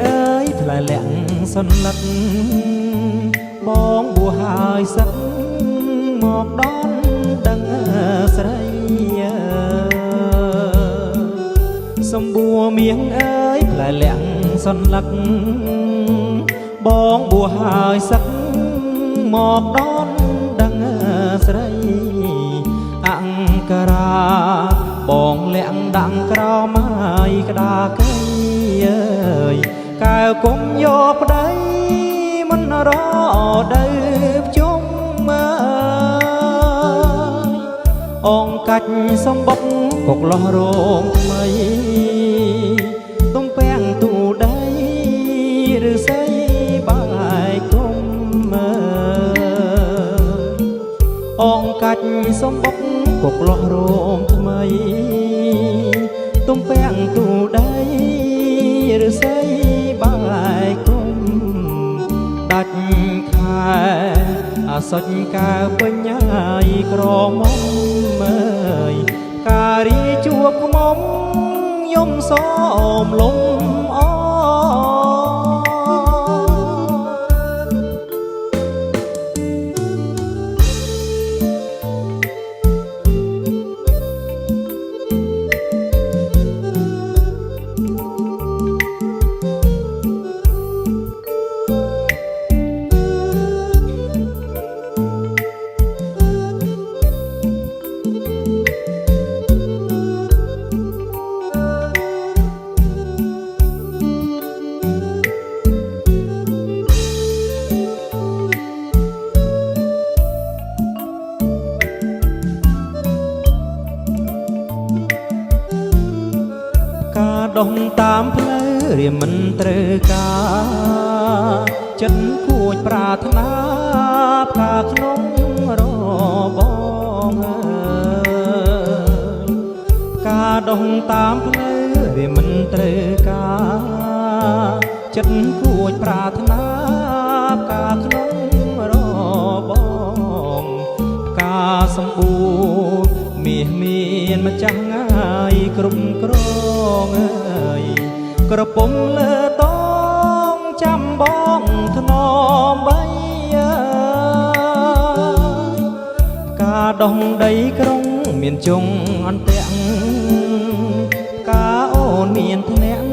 អើយផ្លែលាក់សន្លឹកបងបួហើយសឹកមកដល់ដឹងស្រីសម្បួរមៀងអើយផ្លែលាក់សន្លឹកបងបួហើយសឹកមកដល់ដឹងស្រីអង្គរាបងលាក់ដាំងក្រោមហើយកដាកៃអើយកែវគុំយកប្តីមិនរដូវភ្ជុំមើលអងកាច់សំបុកកុកលោះរងថ្មីទំពាំងទូដីឬស្អីបាយគុំមើលអងកាច់សំបុកកុកលោះរងថ្មីទំពាំងទូដីឬស្អីបាយគុំដាច់ខែអាសុចកើពេញហើយក្រមុំមើយការីជួបខ្មុំយំសូមលំអដងតាមផ្លូវរៀមមិនត្រូវការចិត្តគួចប្រាថ្នាផ្កាក្នុងរបងផ្កាដងតាមផ្លូវរៀមមិនត្រូវការចិត្តគួចប្រាថ្នាផ្កាក្នុងរបងផ្កាសម្បូរមាសមានម្ចាស់ងាយគ្រប់គ្រងក្រពុំលើតងចាំបងធ្នមបីផ្កាដងដីក្រុងមានជុងអន្ទាក់ផ្កាអូនមានធ្នាក់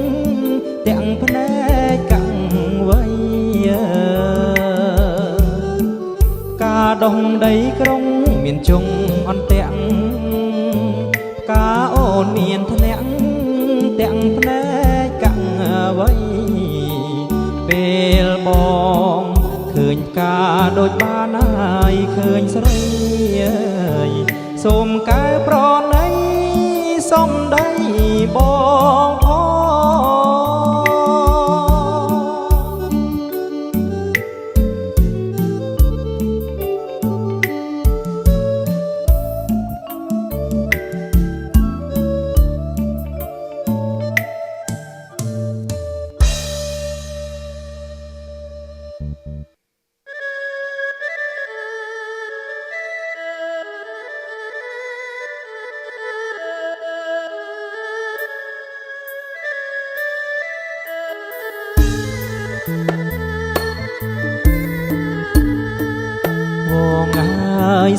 ទាំងភ្នែកកាំងវៃផ្កាដងដីក្រុងមានជុងអន្ទាក់ផ្កាអូនមានធ្នាក់ទាំងភ្នែកកាំងវៃពេលបងឃើញផ្កាដូចបានហើយឃើញស្រីសូមកែប្រណីសំដីបងផង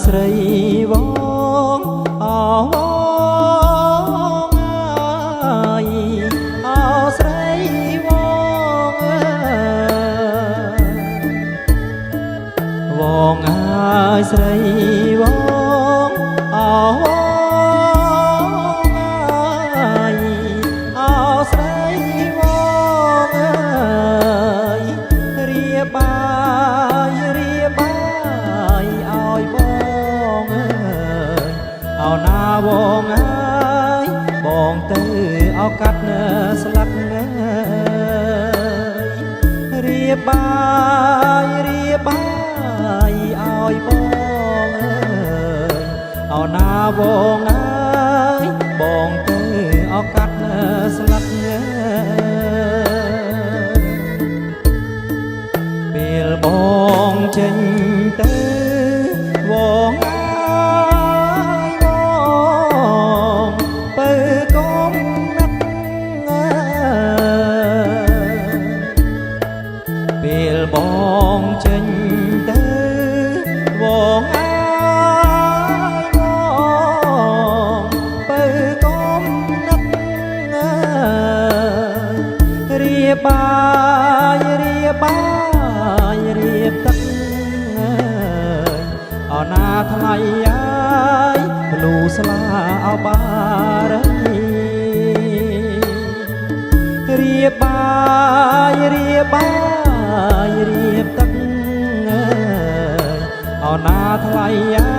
ស្រីវងអវងអើយអោស្រីវងវងអើយស្រីវងអវងអើយអោស្រីវងអើយរៀបបាយឲ្យបងអោណាវងអើយបងទៅអោកាត់ស្លាប់រៀបបាយឲ្យបងអោណាវងអើយបងទៅអោកាត់ស្លាប់ពេលបងចេញទៅវងអើយវងពើកុំណាក់ បងចេញទៅវងអាយបងបើកុំនឹករៀបបាយរៀបបាយរៀបទឹកអណាថ្លៃអាយលូស្លាអបារីរៀបបាយរៀបបាយរៀបទឹកអណាថ្លៃអា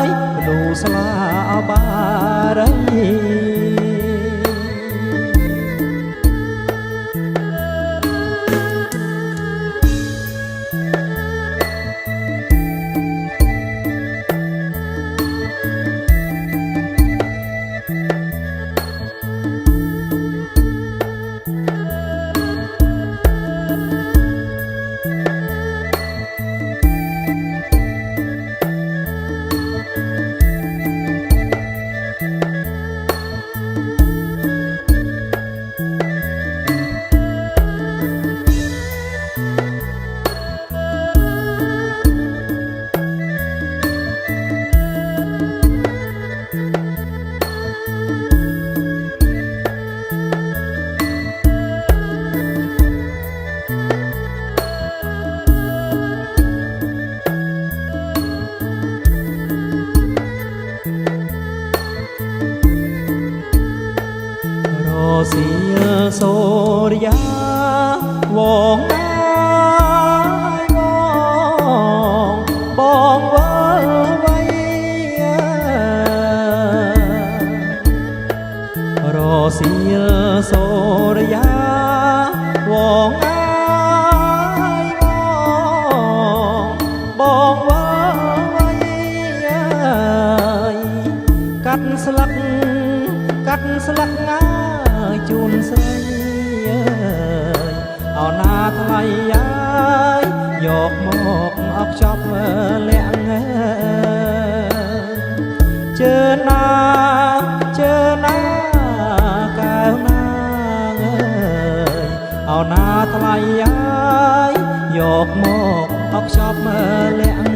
យលូស្លាអបារីសៀលសូរិយាវងអាយបងវិលវៃរសៀលសូរិយាវងអាយបងវិលវៃកាត់ស្លឹកងាជូនស្រីអើណាថ្លៃអាយយកមកអបចាប់លាក់ជើណាកែវណាអើណាថ្លៃអាយយកមកអបចាប់លាក់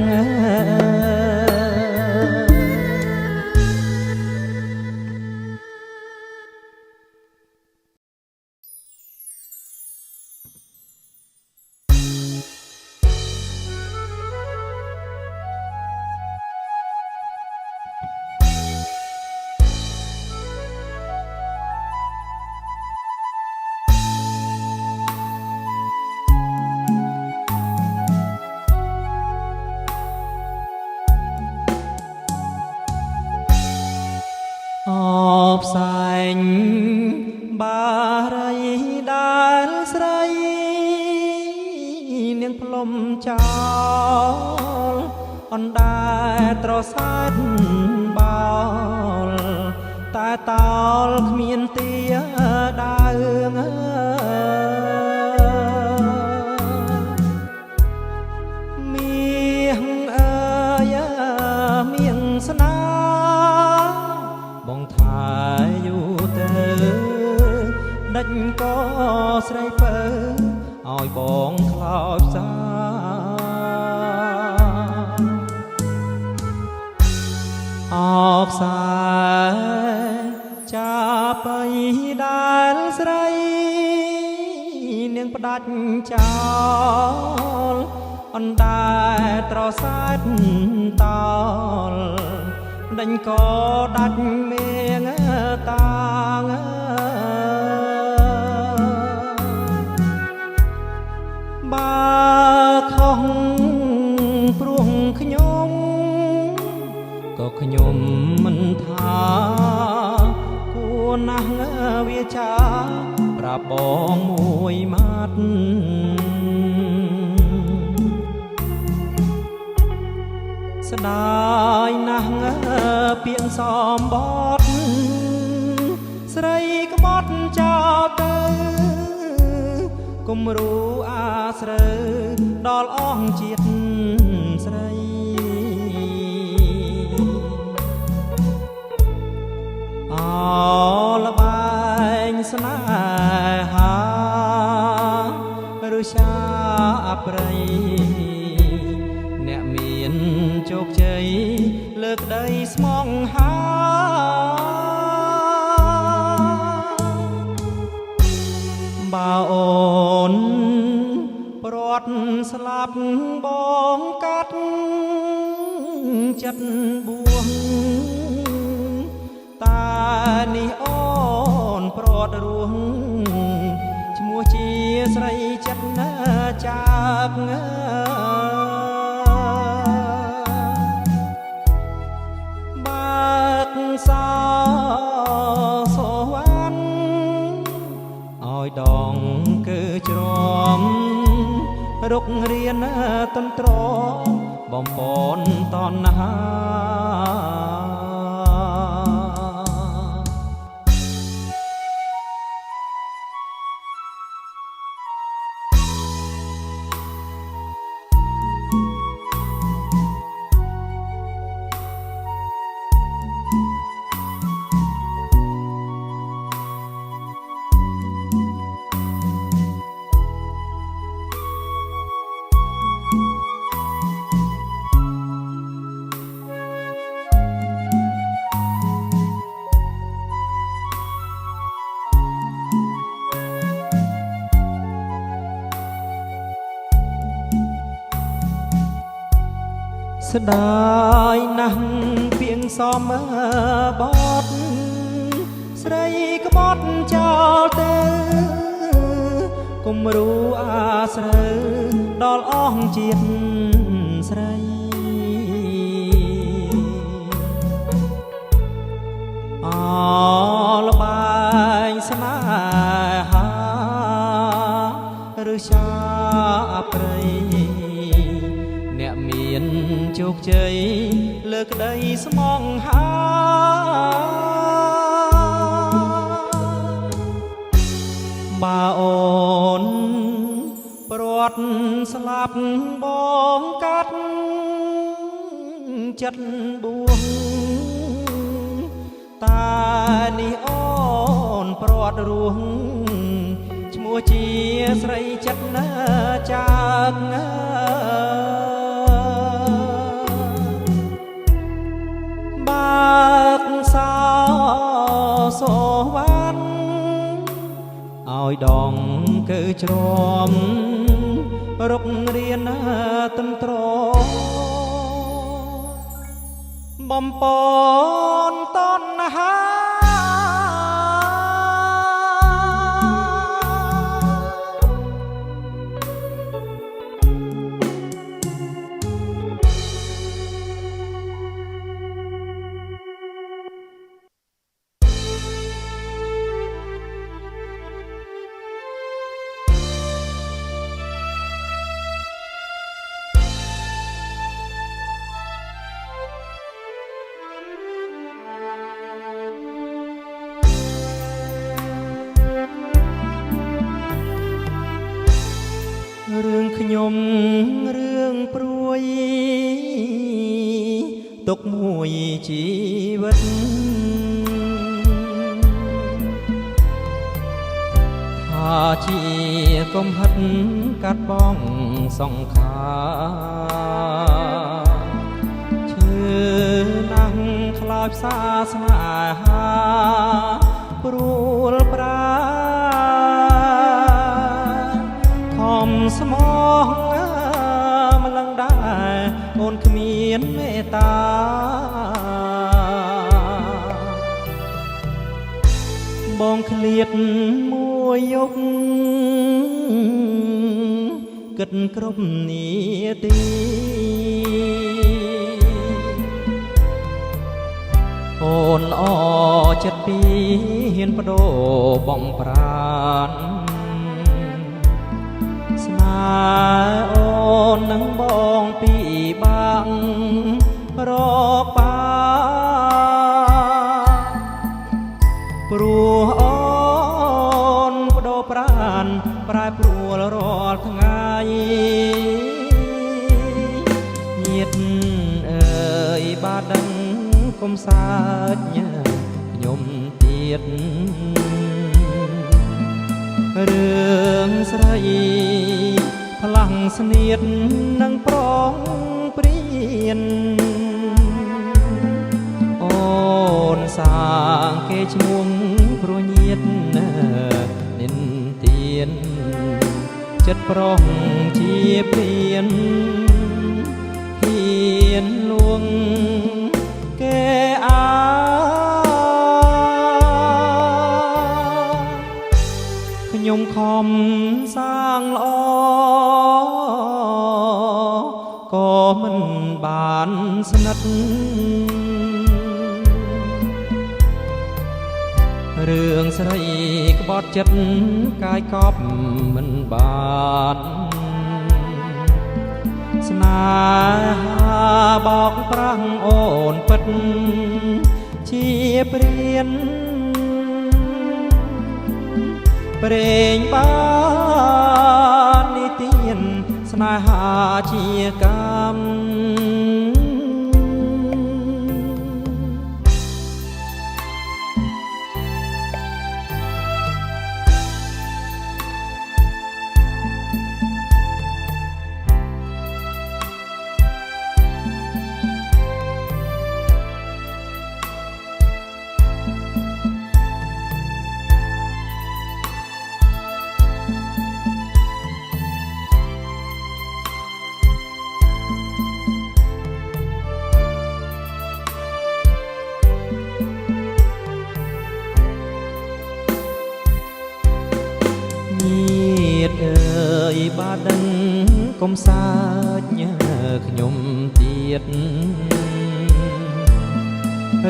អបសែងបារីដែលស្រីនាងផ្លុំចោលអណ្ដែតត្រសាច់បោលតែតោលគ្មានទាដើងមាសអើយមាសស្នាបងថាយូរទៅដេចក៏ស្រីពើឲ្យបងខ្លោចសាអបសាចាប់បីដែលស្រីនាងផ្ដាច់ចោលអណ្ដែតត្រសាច់តោលដេញក៏ដាច់មេងតាងបើខុសព្រោះខ្ញុំក៏ខ្ញុំមិនថាគួរណាស់វាចាប្រាប់បងមួយម៉ាត់ស្ដាយណាស់ពាក្យសំបត់ស្រីក្បត់ចោលទៅគំរូអាស្រូវដល់អស់ជាតិស្រីអលបែងស្នេហាឬឆា ប្រិយអ្នកមានជោគជ័យលើកដីស្មងហាបើអូនព្រាត់ស្លាប់បងកាត់ចិត្តបួងតានេះអូនព្រាត់រួងឈ្មោះជាស្រីចិត្តណាចាកបើកសោសវណ្ណឲ្យដងគឺជ្រាំរុករៀនតន្ត្របំពន់តណ្ហាស្ដាយណាស់ពាងសមបតស្រីក្បត់ចោលទៅគំរូអាស្រូវដល់អស់ជាតិស្រីអលបែងស្នេហាឬឆាព្រៃអ្នកមានជោគជ័យលើកដីស្មងហាបើអូនព្រាត់ស្លាប់បងកាត់ចិត្តបួងតានេះអូនព្រាត់រួងឈ្មោះជាស្រីចិត្តណាចាកបើកសោសវណ្ណឲ្យដងគឺជ្រាំរុករៀនតន្ត្របំពន់តណ្ហារឿងខ្ញុំរឿងព្រួយទុកមួយជីវិតថាជាកំហិតកាត់បងសង្ខាឈឺណាស់ខ្លោចផ្សាស្នេហាព្រួលប្រាស្មោះម្លឹងដែរអូនគ្មានមេត្តាបងឃ្លាតមួយយប់គិតគ្រប់នាទីអូនអចិត្តពីហ៊ានបដូរបងប្រានស្នេហ៍អូននឹងបងពីបាំងរកបាព្រោះអូនបដូរប្រានប្រែប្រួលរាល់ថ្ងៃញាតិអើយបាទដឹងកុំសាចខ្ញុំទៀតរឿងស្រីផ្លាំង ស្នៀតនឹងប្រងព្រៀនអូនសាងគេឈ្មោះព្រោះញាតនិនទៀនចិត្តប្រុងជាព្រៀនហ៊ានលួងគេខ្ញុំខំសាងល្អក៏មិនបានស្និទ្ធរឿងស្រីក្បត់ចិត្តកាយកប់មិនបានស្នេហាបោកប្រាំងអូនពិតជាព្រៀនព្រេងបាននិទានស្នេហាជាកម្មអើយបាដឹងកុំសាចខ្ញុំទៀត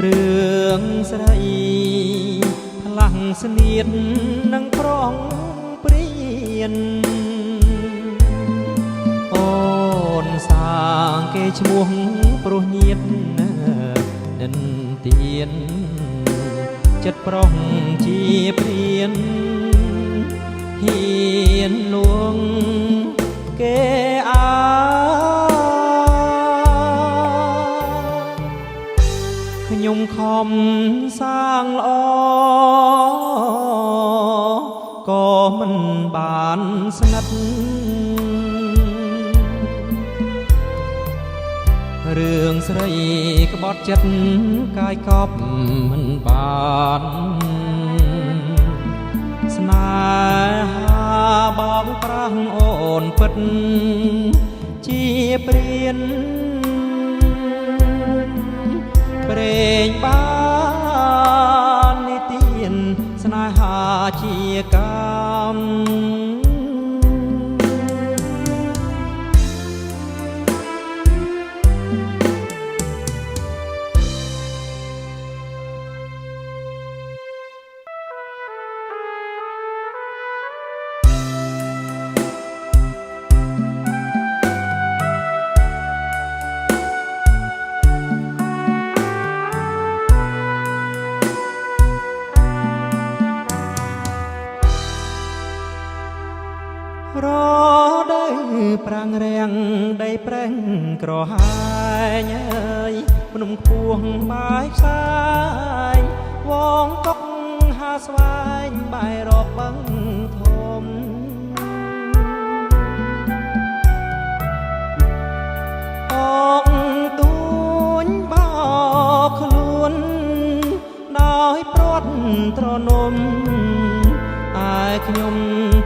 រឿងស្រីផ្លាំងស្នៀតនឹងប្រងព្រៀនអូនសាងគេឈ្មោះព្រោះញាតនិនទៀនចិត្តប្រុងជាព្រៀនហ៊ានលួងគេខ្ញុំខំសាងល្អក៏មិនបានស្និទ្ធរឿងស្រីក្បត់ចិត្តកាយកប់មិនបានស្នេហាបោកប្រាំងអូនពិតជាព្រៀនព្រេងបាននិទានស្នេហាជាកម្មរដូវប្រាំងរាំងដីប្រេងក្រហាញអើយភ្នំខ្ពស់បាយផ្សាយវងកុកហាស្វែងបាយរកបឹងធំអងទួញបោកខ្លួនដោយព្រាត់ត្រនំឯខ្ញុំ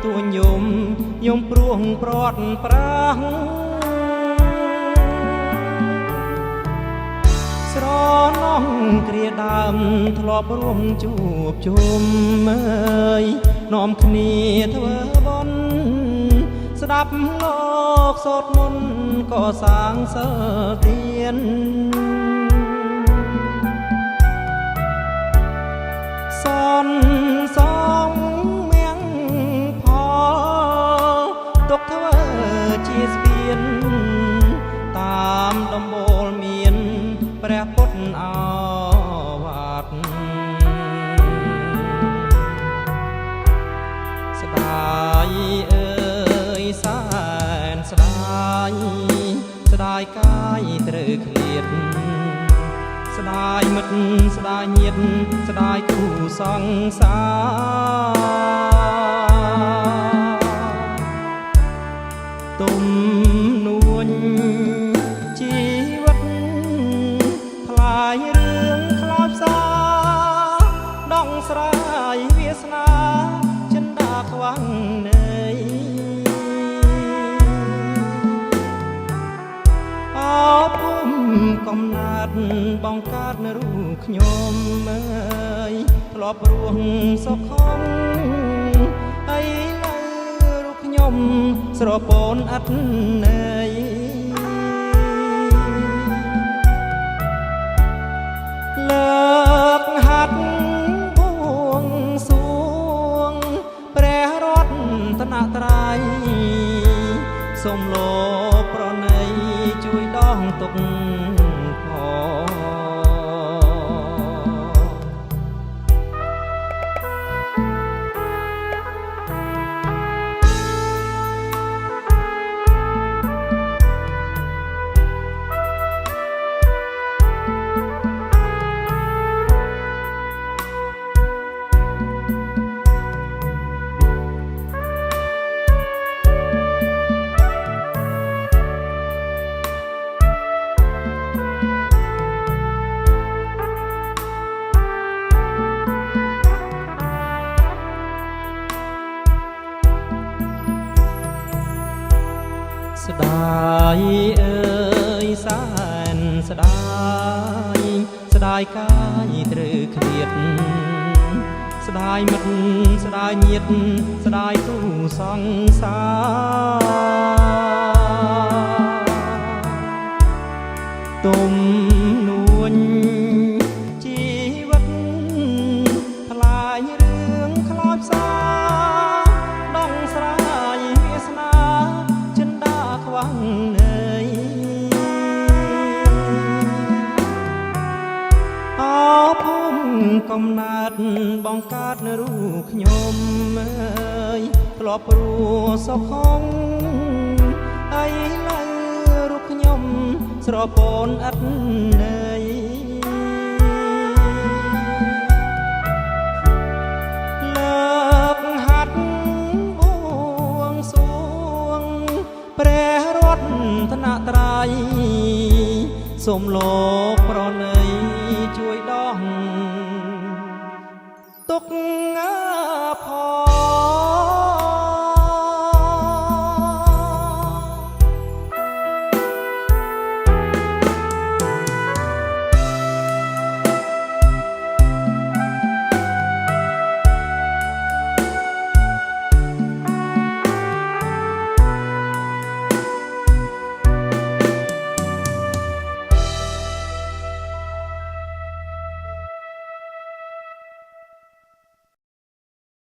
ទួញយំព្រោះព្រាត់ប្រាំងស្រណោះគ្រាដើមធ្លាប់រួមជួបជុំអើយនាំគ្នាធ្វើបុណ្យស្ដាប់លោកសូត្រមន្តក៏សាងសើទៀនសនសំទុកធ្វើជាស្ពានតាមដំបូលមានព្រះពុទ្ធឱវាទស្ដាយអើយសែនស្ដាយស្ដាយកាយត្រូវឃ្លាតស្ដាយមិត្តស្ដាយញាតិស្ដាយគូសង្សារ ទុំនួនជីវិតផ្លាយរឿងខ្លោចផ្សាដងស្រ័យវាសនាចិនដាខ្វាំងនៃអោពុំកំណាត់បងកើតនៅរូបខ្ញុំអើយធ្លាប់រស់សុខខំអីឡើយរូបខ្ញុំស្រពូនអត់ន័យលើកហាត់បួងសួងព្រះរតនត្រ័យសូមលោកប្រណីជួយដងទុកស្ដាយអើយសែនស្ដាយស្ដាយកាយត្រូវឃ្លាតស្ដាយមិត្តស្ដាយញាតិស្ដាយគូសង្សារទុំនួនជីវិតផ្លាយរឿងខ្លោចផ្សាដងស្រ័យវាសនាខ្វាំងនៃអោភូមិកំណើតបងកើតនៅរូបខ្ញុំអើយធ្លាប់ព្រោះសុខខំអីឡើយរូបខ្ញុំស្រពូនអត់ន័យលើកហាត់បួងសួងព្រះរតនត្រ័យសូមលោកប្រណីជួយដ